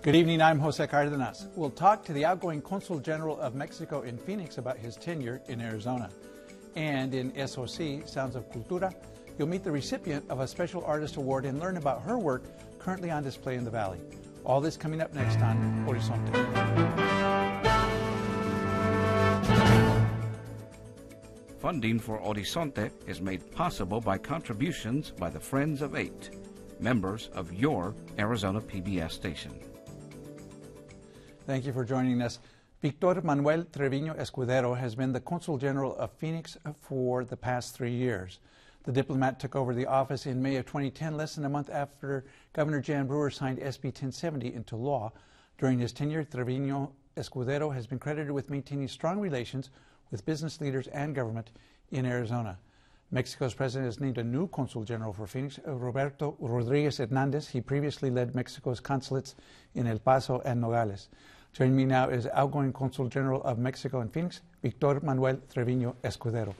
Good evening, I'm Jose Cardenas. We'll talk to the outgoing Consul General of Mexico in Phoenix about his tenure in Arizona. And in SOC, Sounds of Cultura, you'll meet the recipient of a Special Artist Award and learn about her work currently on display in the Valley. All this coming up next on Horizonte. Funding for Horizonte is made possible by contributions by the Friends of Eight, members of your Arizona PBS station. Thank you for joining us. Victor Manuel Treviño Escudero has been the Consul General of Phoenix for the past 3 years. The diplomat took over the office in May of 2010, less than a month after Governor Jan Brewer signed SB 1070 into law. During his tenure, Treviño Escudero has been credited with maintaining strong relations with business leaders and government in Arizona. Mexico's president has named a new Consul General for Phoenix, Roberto Rodriguez Hernandez. He previously led Mexico's consulates in El Paso and Nogales. Joining me now is outgoing Consul General of Mexico in Phoenix, Victor Manuel Treviño Escudero.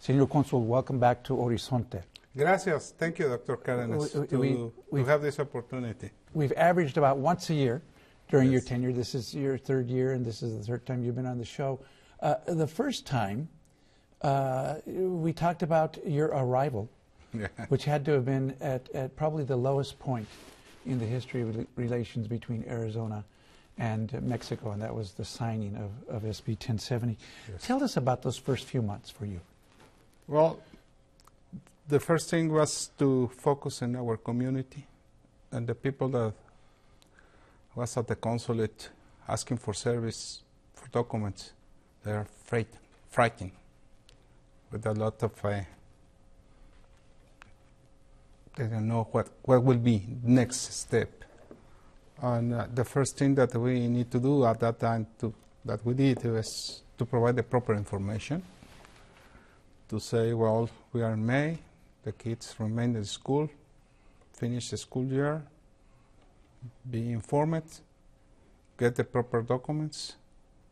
Senor Consul, welcome back to Horizonte. Gracias. Thank you, Dr. Cardenas, to have this opportunity. We've averaged about once a year during your tenure. This is your third year, and this is the third time you've been on the show. The first time, we talked about your arrival, which had to have been at probably the lowest point in the history of relations between Arizona and Mexico, and that was the signing of SB 1070. Yes. Tell us about those first few months for you. Well, the first thing was to focus on our community and the people that was at the consulate asking for service, for documents. They are frightened with a lot of, they don't know what will be next step. And the first thing that we need to do at that time that we did was to provide the proper information, to say, well, we are in May, the kids remain in school, finish the school year, be informed, get the proper documents,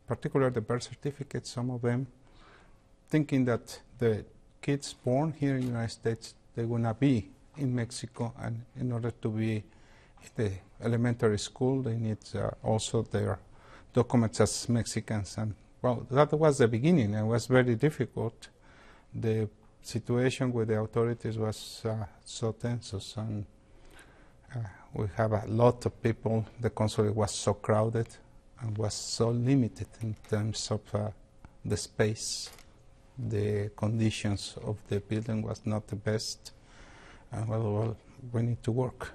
particularly the birth certificates, some of them, thinking that the kids born here in the United States, they will not be in Mexico, and in order to be in the elementary school, they need also their documents as Mexicans. And well, that was the beginning, and it was very difficult. The situation with the authorities was so tense, and we have a lot of people. The consulate was so crowded and was so limited in terms of the space. The conditions of the building was not the best. Well, we need to work.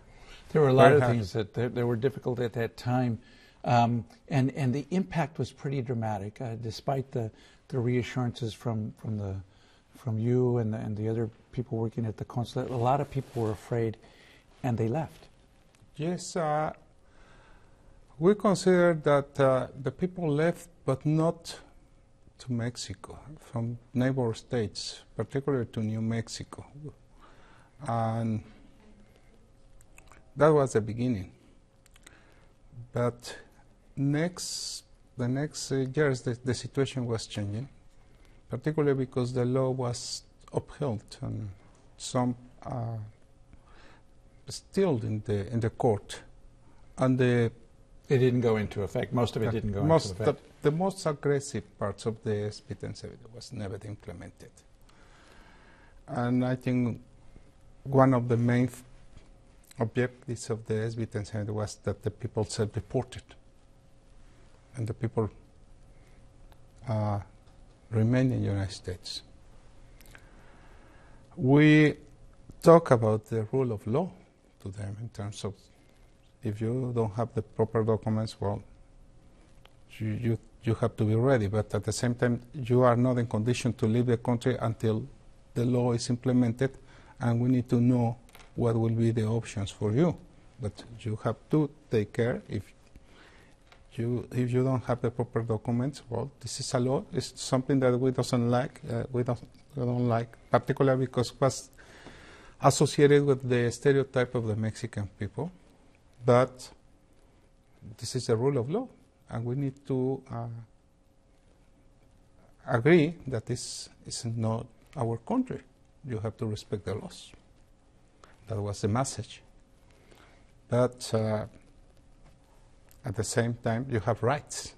There were a lot of things that were difficult at that time, and the impact was pretty dramatic. Despite the reassurances from you and the other people working at the consulate, a lot of people were afraid, and they left. Yes, we consider that the people left, but not to Mexico, from neighbor states, particularly to New Mexico. And that was the beginning. But the next years, the situation was changing, particularly because the law was upheld and some still in the court. And it didn't go into effect. Most of it didn't go into effect. The most aggressive parts of the SB 1070 was never implemented. And I think one of the main objectives of the SB 1070 was that the people self-reported, and the people remain in the United States. We talk about the rule of law to them in terms of if you don't have the proper documents, well, you have to be ready, but at the same time, you are not in condition to leave the country until the law is implemented, and we need to know what will be the options for you. But you have to take care. If you don't have the proper documents, well, this is a law. It's something that we don't like, particularly because it was associated with the stereotype of the Mexican people. But this is a rule of law, and we need to agree that this is not our country. You have to respect the laws. That was the message. But at the same time, you have rights.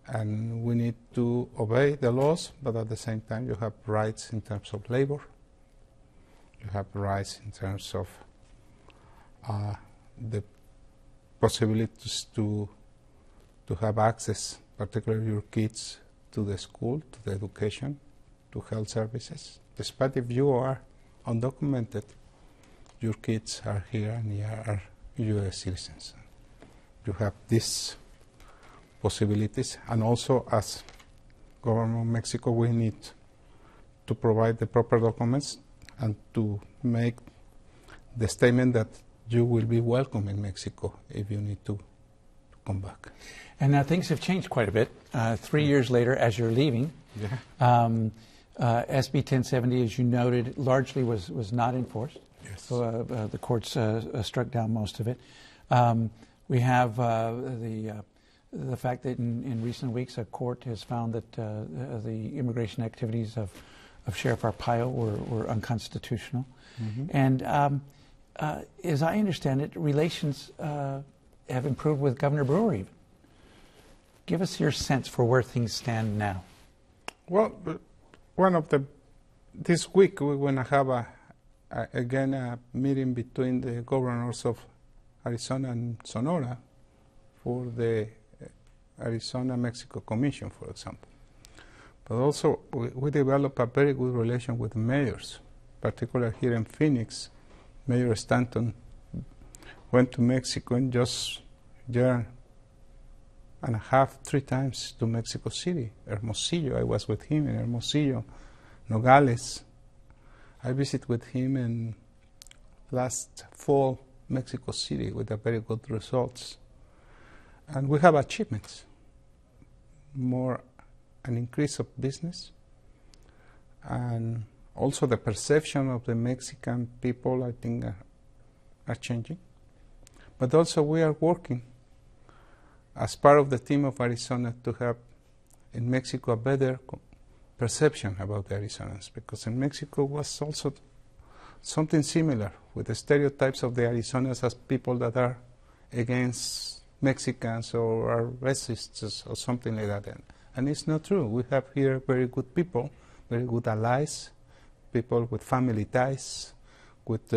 And we need to obey the laws, but at the same time, you have rights in terms of labor. You have rights in terms of the possibilities to have access, particularly your kids, to the school, to the education, to health services. Despite if you are undocumented, your kids are here and you are U.S. citizens. You have these possibilities, and also as government of Mexico, we need to provide the proper documents and to make the statement that you will be welcome in Mexico if you need to come back. And now things have changed quite a bit. 3 years later, as you're leaving, SB 1070, as you noted, largely was not enforced. Yes. So the courts struck down most of it. We have the fact that in recent weeks a court has found that the immigration activities of Sheriff Arpaio were unconstitutional. Mm-hmm. And as I understand it, relations have improved with Governor Brewer even. Give us your sense for where things stand now. Well, this week we're going to have again a meeting between the governors of Arizona and Sonora for the Arizona-Mexico Commission, for example. But also we developed a very good relation with mayors, particularly here in Phoenix. Mayor Stanton went to Mexico in just a year and a half, 3 times to Mexico City. Hermosillo, I was with him in Hermosillo. Nogales, I visited with him in last fall, Mexico City, with a very good results. And we have achievements, more an increase of business, and also the perception of the Mexican people, I think, are changing. But also we are working as part of the team of Arizona to have in Mexico a better perception about the Arizonans, because in Mexico was also something similar with the stereotypes of the Arizonas as people that are against Mexicans or are racists or something like that. And it's not true. We have here very good people, very good allies, people with family ties, with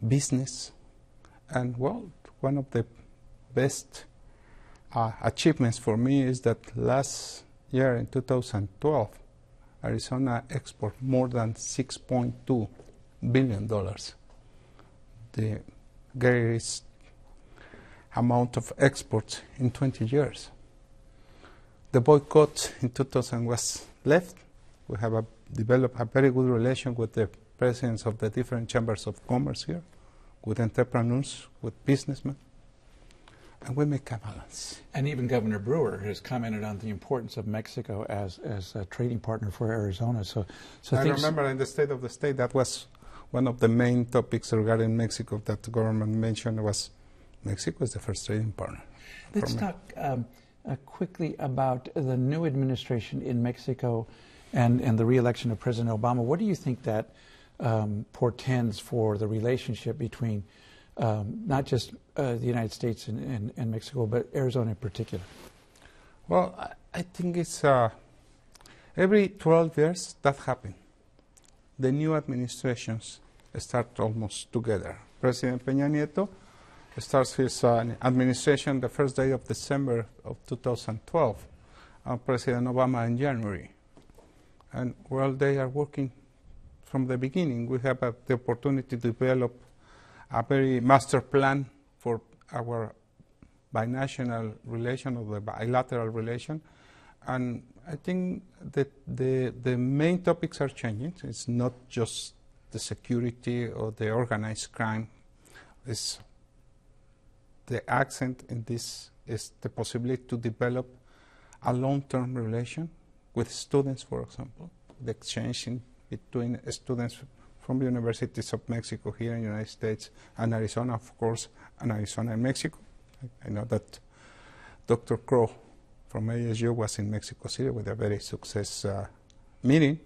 business. And well, one of the best achievements for me is that last year in 2012, Arizona exported more than $6.2 billion, the greatest amount of exports in 20 years. The boycott in 2000 was left. We have developed a very good relation with the presidents of the different chambers of commerce here, with entrepreneurs, with businessmen, and we make a balance. And even Governor Brewer has commented on the importance of Mexico as a trading partner for Arizona. So I remember in the State of the State, that was one of the main topics regarding Mexico that the government mentioned was Mexico is the first trading partner. Let's talk quickly about the new administration in Mexico and the re-election of President Obama. What do you think that portends for the relationship between not just the United States and Mexico, but Arizona in particular? Well, I think it's every 12 years that happens. The new administrations start almost together. President Peña Nieto starts his administration the first day of December of 2012, and President Obama in January. And while they are working from the beginning, we have the opportunity to develop a very master plan for our binational relation or the bilateral relation. And I think that the main topics are changing. It's not just the security or the organized crime. It's the accent in this is the possibility to develop a long-term relation with students, for example, the exchange between students from the universities of Mexico here in the United States and Arizona, of course, and Arizona and Mexico. I know that Dr. Crow from ASU was in Mexico City with a very successful meeting.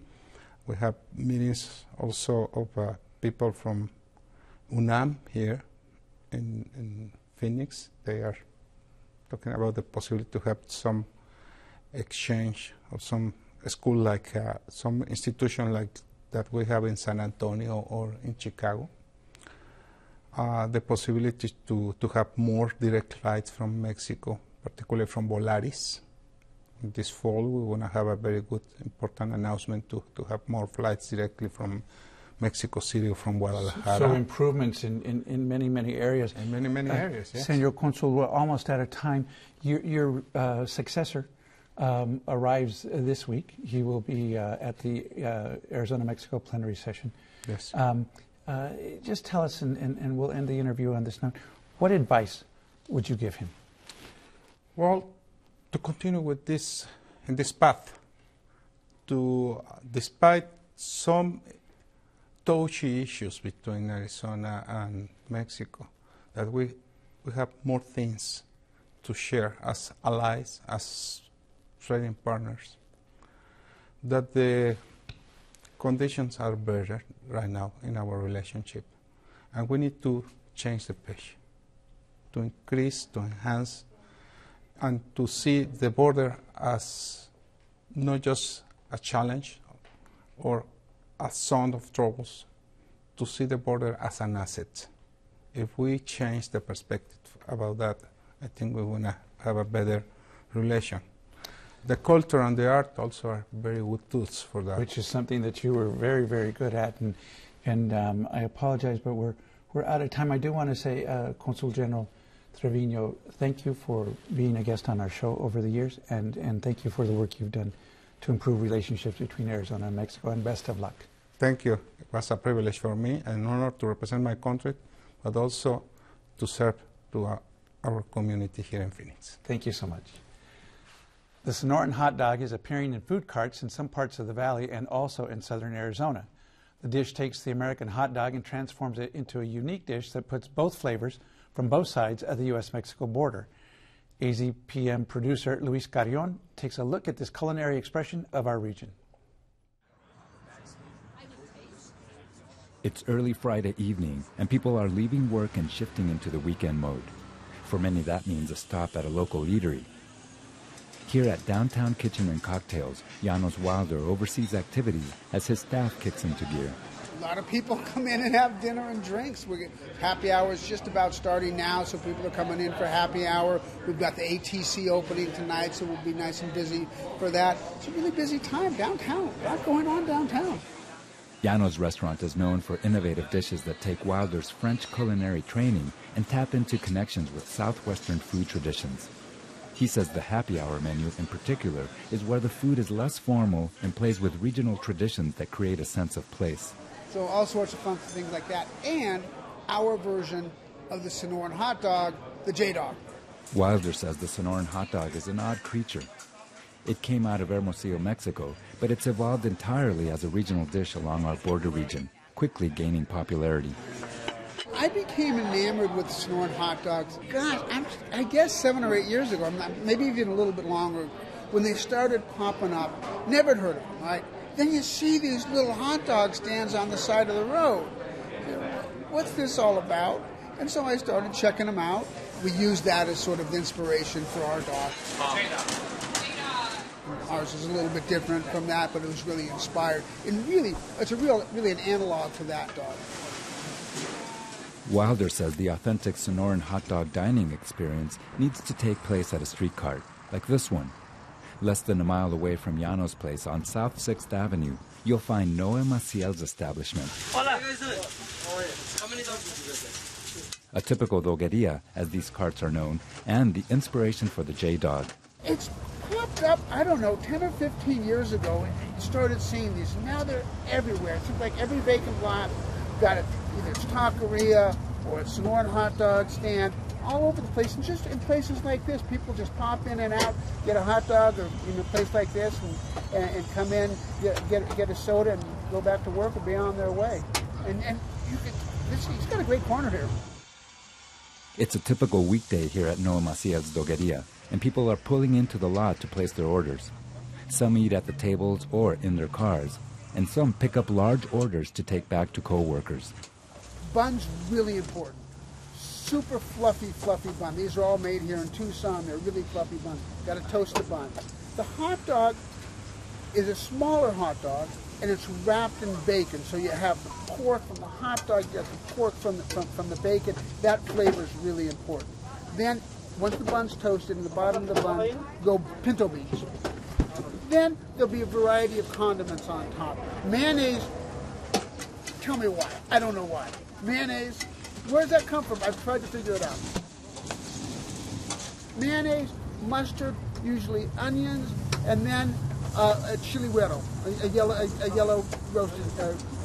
We have meetings also of people from UNAM here in Phoenix. They are talking about the possibility to have some exchange of some school like some institution like that we have in San Antonio or in Chicago. The possibility to have more direct flights from Mexico, particularly from Volaris. This fall we want to have a very good, important announcement to have more flights directly from Mexico City or from Guadalajara. So improvements in many, many areas. In many, many areas, yes. Senor Consul, we're almost out of time. Your successor arrives this week. He will be at the Arizona-Mexico plenary session. Yes. Just tell us, and we'll end the interview on this note, what advice would you give him? Well, to continue with this, in this path, to, despite some touchy issues between Arizona and Mexico, that we have more things to share as allies, as trading partners, that the conditions are better right now in our relationship, and we need to change the pace, to increase, to enhance, and to see the border as not just a challenge or a zone of troubles, to see the border as an asset. If we change the perspective about that, I think we want to have a better relation. The culture and the art also are very good tools for that. Which is something that you were very, very good at, and I apologize, but we're out of time. I do want to say, Consul General Trevino, thank you for being a guest on our show over the years, and thank you for the work you've done to improve relationships between Arizona and Mexico, and best of luck. Thank you. It was a privilege for me, an honor to represent my country, but also to serve to our community here in Phoenix. Thank you so much. The Sonoran hot dog is appearing in food carts in some parts of the valley and also in southern Arizona. The dish takes the American hot dog and transforms it into a unique dish that puts both flavors from both sides of the U.S.-Mexico border. AZPM producer Luis Carrion takes a look at this culinary expression of our region. It's early Friday evening, and people are leaving work and shifting into the weekend mode. For many, that means a stop at a local eatery. Here at Downtown Kitchen and Cocktails, Janos Wilder oversees activities as his staff kicks into gear. A lot of people come in and have dinner and drinks. Happy hour is just about starting now, so people are coming in for happy hour. We've got the ATC opening tonight, so we'll be nice and busy for that. It's a really busy time downtown. A lot going on downtown. Janos' restaurant is known for innovative dishes that take Wilder's French culinary training and tap into connections with Southwestern food traditions. He says the happy hour menu in particular is where the food is less formal and plays with regional traditions that create a sense of place. So all sorts of fun things like that, and our version of the Sonoran hot dog, the J-Dog. Wilder says the Sonoran hot dog is an odd creature. It came out of Hermosillo, Mexico, but it's evolved entirely as a regional dish along our border region, quickly gaining popularity. I became enamored with the Sonoran hot dogs, gosh, I guess 7 or 8 years ago, maybe even a little bit longer, when they started popping up. Never had heard of them, right? Then you see these little hot dog stands on the side of the road. What's this all about? And so I started checking them out. We used that as sort of the inspiration for our dog. Ours is a little bit different from that, but it was really inspired. And really, it's really an analog to that dog. Wilder says the authentic Sonoran hot dog dining experience needs to take place at a street cart, like this one. Less than a mile away from Janos' place on South 6th Avenue, you'll find Noe Maciel's establishment. A typical dogueria, as these carts are known, and the inspiration for the J-Dog. It's popped up, I don't know, 10 or 15 years ago, and you started seeing these. Now they're everywhere. It seems like every vacant lot got it. Either it's taqueria or a Sonoran hot dog stand, all over the place. And just in places like this, people just pop in and out, get a hot dog, or in a place like this, and come in, get a soda, and go back to work or be on their way. And he's got a great corner here. It's a typical weekday here at Noe Maciel's Dogueria, and people are pulling into the lot to place their orders. Some eat at the tables or in their cars, and some pick up large orders to take back to co-workers. Bun's really important. super fluffy bun. These are all made here in Tucson. They're really fluffy buns. Got a toasted bun. The hot dog is a smaller hot dog, and it's wrapped in bacon. So you have the pork from the hot dog, you have the pork from the bacon. That flavor is really important. Then, once the bun's toasted, in the bottom of the bun go pinto beans. Then there'll be a variety of condiments on top. Mayonnaise, tell me why. I don't know why. Mayonnaise, where does that come from? I've tried to figure it out. Mayonnaise, mustard, usually onions, and then a chili güero, a yellow roasted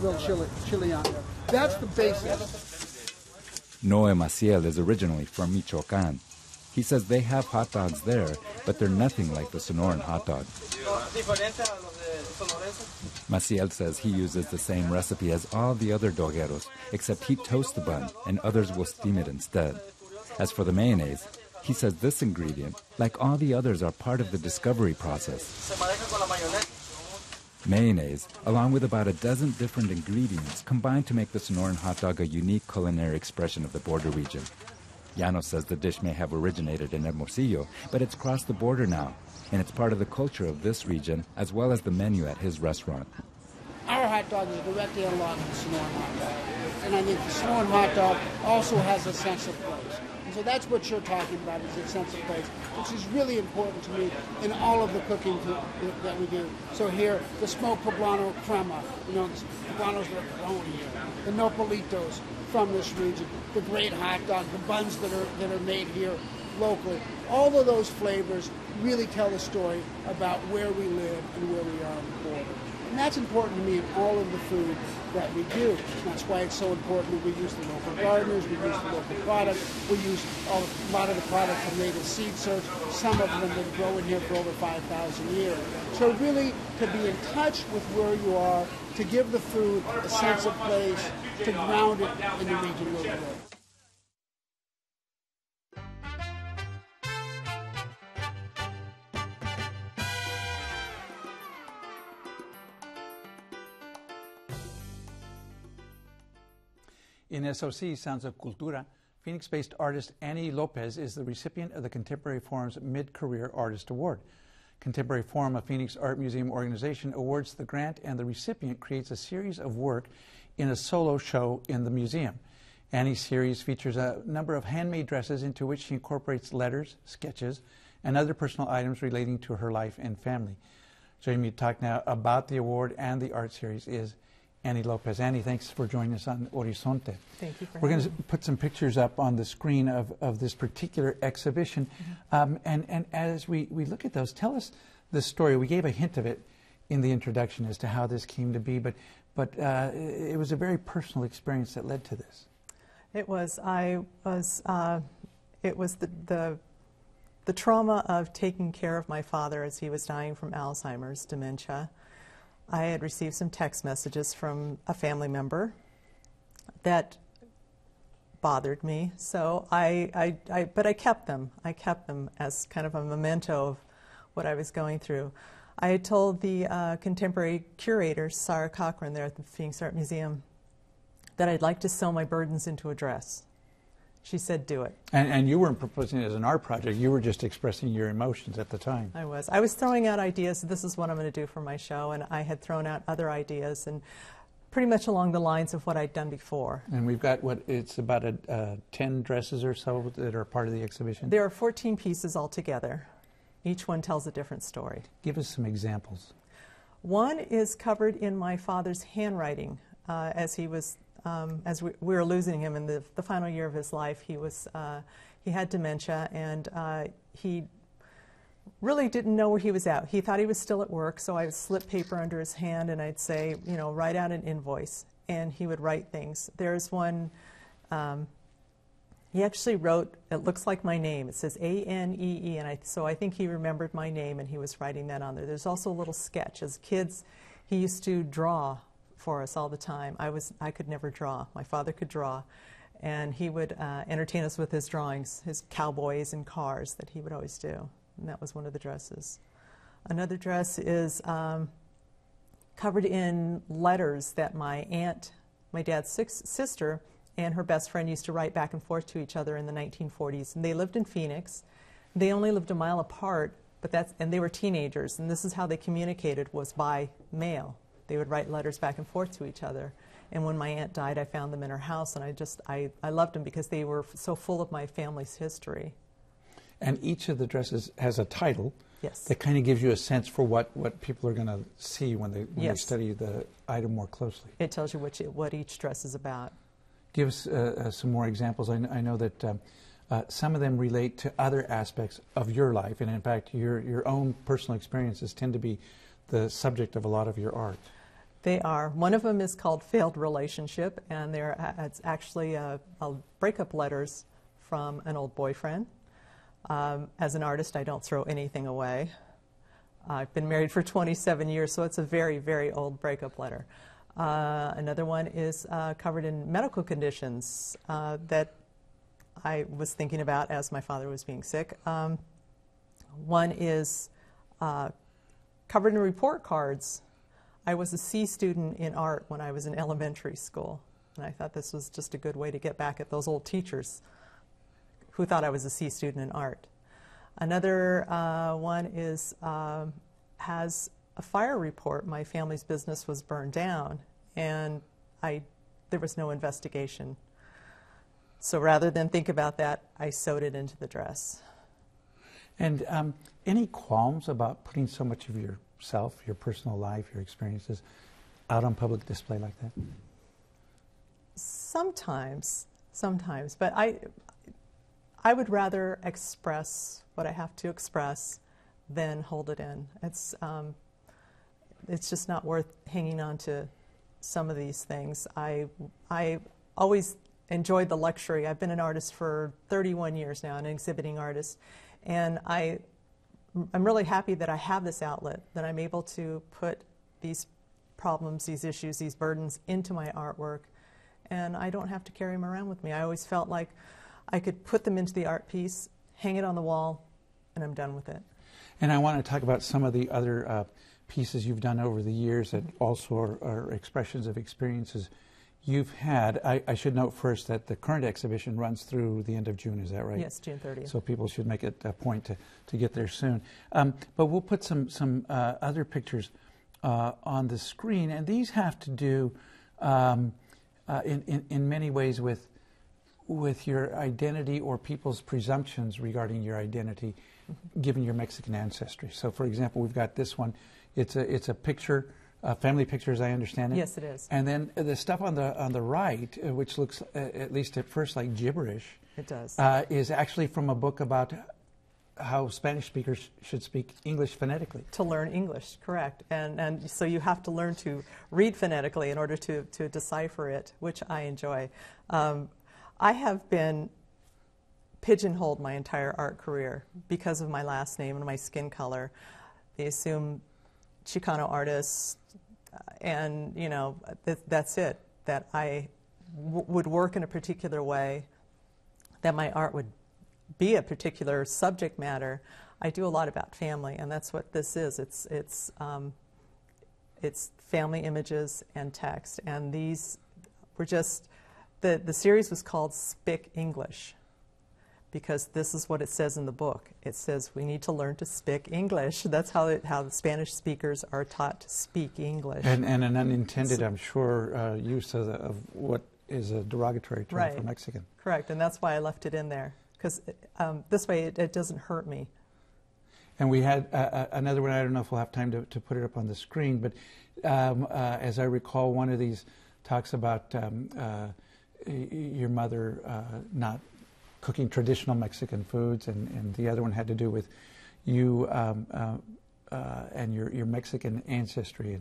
grilled chili on there. That's the basis. Noe Maciel is originally from Michoacán. He says they have hot dogs there, but they're nothing like the Sonoran hot dog. Maciel says he uses the same recipe as all the other dogueros, except he toasts the bun and others will steam it instead. As for the mayonnaise, he says this ingredient, like all the others, are part of the discovery process. Mayonnaise, along with about a dozen different ingredients, combine to make the Sonoran hot dog a unique culinary expression of the border region. Llanos says the dish may have originated in Hermosillo, but it's crossed the border now, and it's part of the culture of this region as well as the menu at his restaurant. Our hot dog is directly along with the Sonoran hot dog, and I think the Sonoran hot dog also has a sense of place. And so that's what you're talking about, is a sense of place, which is really important to me in all of the cooking that we do. So here, the smoked poblano crema, the poblanos that are grown here, the nopalitos from this region, the great hot dog, the buns that are made here locally. All of those flavors really tell a story about where we live and where we are on the border. And that's important to me in all of the food that we do. That's why it's so important that we use the local gardeners, we use the local products, we use a lot of the products from native seed search. Some of them have been growing here for over 5,000 years. So really, to be in touch with where you are, to give the food a sense of place, to ground it in the region where we live. In SOC Sounds of Cultura, Phoenix-based artist Annie Lopez is the recipient of the Contemporary Forum's Mid-Career Artist Award. Contemporary Forum, a Phoenix Art Museum organization, awards the grant, and the recipient creates a series of work in a solo show in the museum. Annie's series features a number of handmade dresses into which she incorporates letters, sketches, and other personal items relating to her life and family. Joining me to talk now about the award and the art series is Annie Lopez. Annie, thanks for joining us on Horizonte. Thank you for We're going to having me. put some pictures up on the screen of this particular exhibition. And as we look at those, tell us the story. We gave a hint of it in the introduction as to how this came to be, but it was a very personal experience that led to this. It was. It was the trauma of taking care of my father as he was dying from Alzheimer's dementia. I had received some text messages from a family member that bothered me, so but I kept them. I kept them as kind of a memento of what I was going through. I had told the contemporary curator, Sarah Cochran, there at the Phoenix Art Museum, that I'd like to sew my burdens into a dress. She said, do it. And you weren't proposing it as an art project. You were just expressing your emotions at the time. I was throwing out ideas. This is what I'm going to do for my show. And I had thrown out other ideas, and pretty much along the lines of what I'd done before. And we've got, it's about 10 dresses or so that are part of the exhibition? There are 14 pieces altogether. Each one tells a different story. Give us some examples. One is covered in my father's handwriting as he was... as we were losing him in the final year of his life. He had dementia, and he really didn't know where he was at. He thought he was still at work, so I would slip paper under his hand and I'd say, write out an invoice, and he would write things. There's one, he actually wrote, it looks like my name. It says A-N-E-E, and so I think he remembered my name, and he was writing that on there. There's also a little sketch. As kids, he used to draw for us all the time. I could never draw. My father could draw, and he would entertain us with his drawings, his cowboys and cars that he would always do, and that was one of the dresses. Another dress is covered in letters that my aunt, my dad's sister, and her best friend used to write back and forth to each other in the 1940s. And they lived in Phoenix. They only lived a mile apart, and they were teenagers. And this is how they communicated, was by mail. They would write letters back and forth to each other. And when my aunt died, I found them in her house, and I loved them because they were so full of my family's history. And each of the dresses has a title. Yes. That kind of gives you a sense for what people are going to see when they Yes. study the item more closely. It tells you what each dress is about. Give us some more examples. I know that some of them relate to other aspects of your life, and in fact, your own personal experiences tend to be the subject of a lot of your art. They are. One of them is called Failed Relationship, and it's actually a breakup letters from an old boyfriend. As an artist, I don't throw anything away. I've been married for 27 years, so it's a very, very old breakup letter. Another one is covered in medical conditions that I was thinking about as my father was being sick. One is covered in report cards. I was a C student in art when I was in elementary school, and I thought this was just a good way to get back at those old teachers who thought I was a C student in art. Another one is has a fire report. My family's business was burned down, and there was no investigation. So rather than think about that, I sewed it into the dress. And any qualms about putting so much of yourself, your personal life, your experiences, out on public display like that? Sometimes, but I would rather express what I have to express than hold it in. It's just not worth hanging on to some of these things. I always enjoyed the luxury. I've been an artist for 31 years now, an exhibiting artist, and I'm really happy that I have this outlet, that I'm able to put these problems, these issues, these burdens into my artwork, and I don't have to carry them around with me. I always felt like I could put them into the art piece, hang it on the wall, and I'm done with it. And I want to talk about some of the other pieces you've done over the years that also are expressions of experiences you've had. I should note first that the current exhibition runs through the end of June, is that right? Yes, June 30th. So people should make it a point to get there soon. But we'll put some other pictures on the screen, and these have to do in many ways with your identity or people's presumptions regarding your identity, given your Mexican ancestry. So, for example, we've got this one. It's a picture, family picture, as I understand it. Yes, it is. And then the stuff on the right, which looks at least at first like gibberish, it does, is actually from a book about how Spanish speakers should speak English phonetically. To learn English, correct. And so you have to learn to read phonetically in order to decipher it, which I enjoy. I have been pigeonholed my entire art career because of my last name and my skin color. They assume Chicano artists, and you know, that's it. That I would work in a particular way, that my art would be a particular subject matter. I do a lot about family, and that's what this is. It's family images and text, and these were just. The series was called Spick English because this is what it says in the book. It says we need to learn to speak English. That's how the Spanish speakers are taught to speak English. And an unintended, I'm sure, use of what is a derogatory term right. for Mexican. Correct, and that's why I left it in there, because this way it doesn't hurt me. And we had another one. I don't know if we'll have time to put it up on the screen, but as I recall, one of these talks about your mother not cooking traditional Mexican foods, and the other one had to do with you and your Mexican ancestry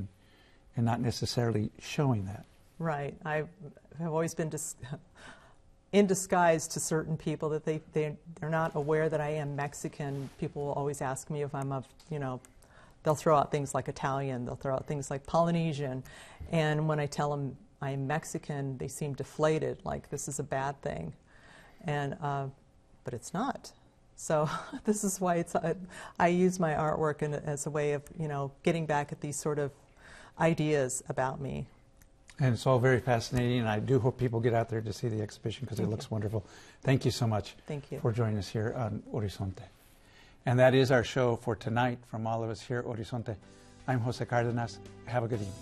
and not necessarily showing that. Right. I have always been in disguise to certain people that they're not aware that I am Mexican. People will always ask me if I'm of, they'll throw out things like Italian, they'll throw out things like Polynesian, and when I tell them I'm Mexican, they seem deflated, like this is a bad thing, and but it's not. So this is why I use my artwork as a way of getting back at these sort of ideas about me. And it's all very fascinating, and I do hope people get out there to see the exhibition because it looks wonderful. Thank you so much for joining us here on Horizonte. And that is our show for tonight from all of us here at Horizonte. I'm Jose Cardenas. Have a good evening.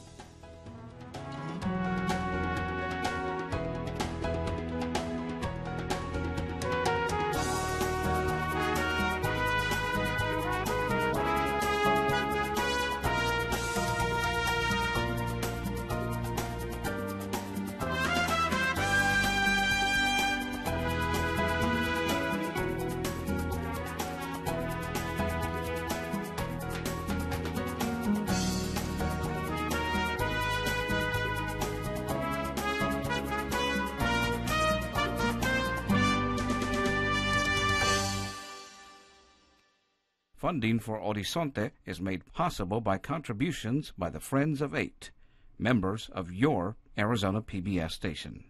Funding for Horizonte is made possible by contributions by the Friends of 8, members of your Arizona PBS station.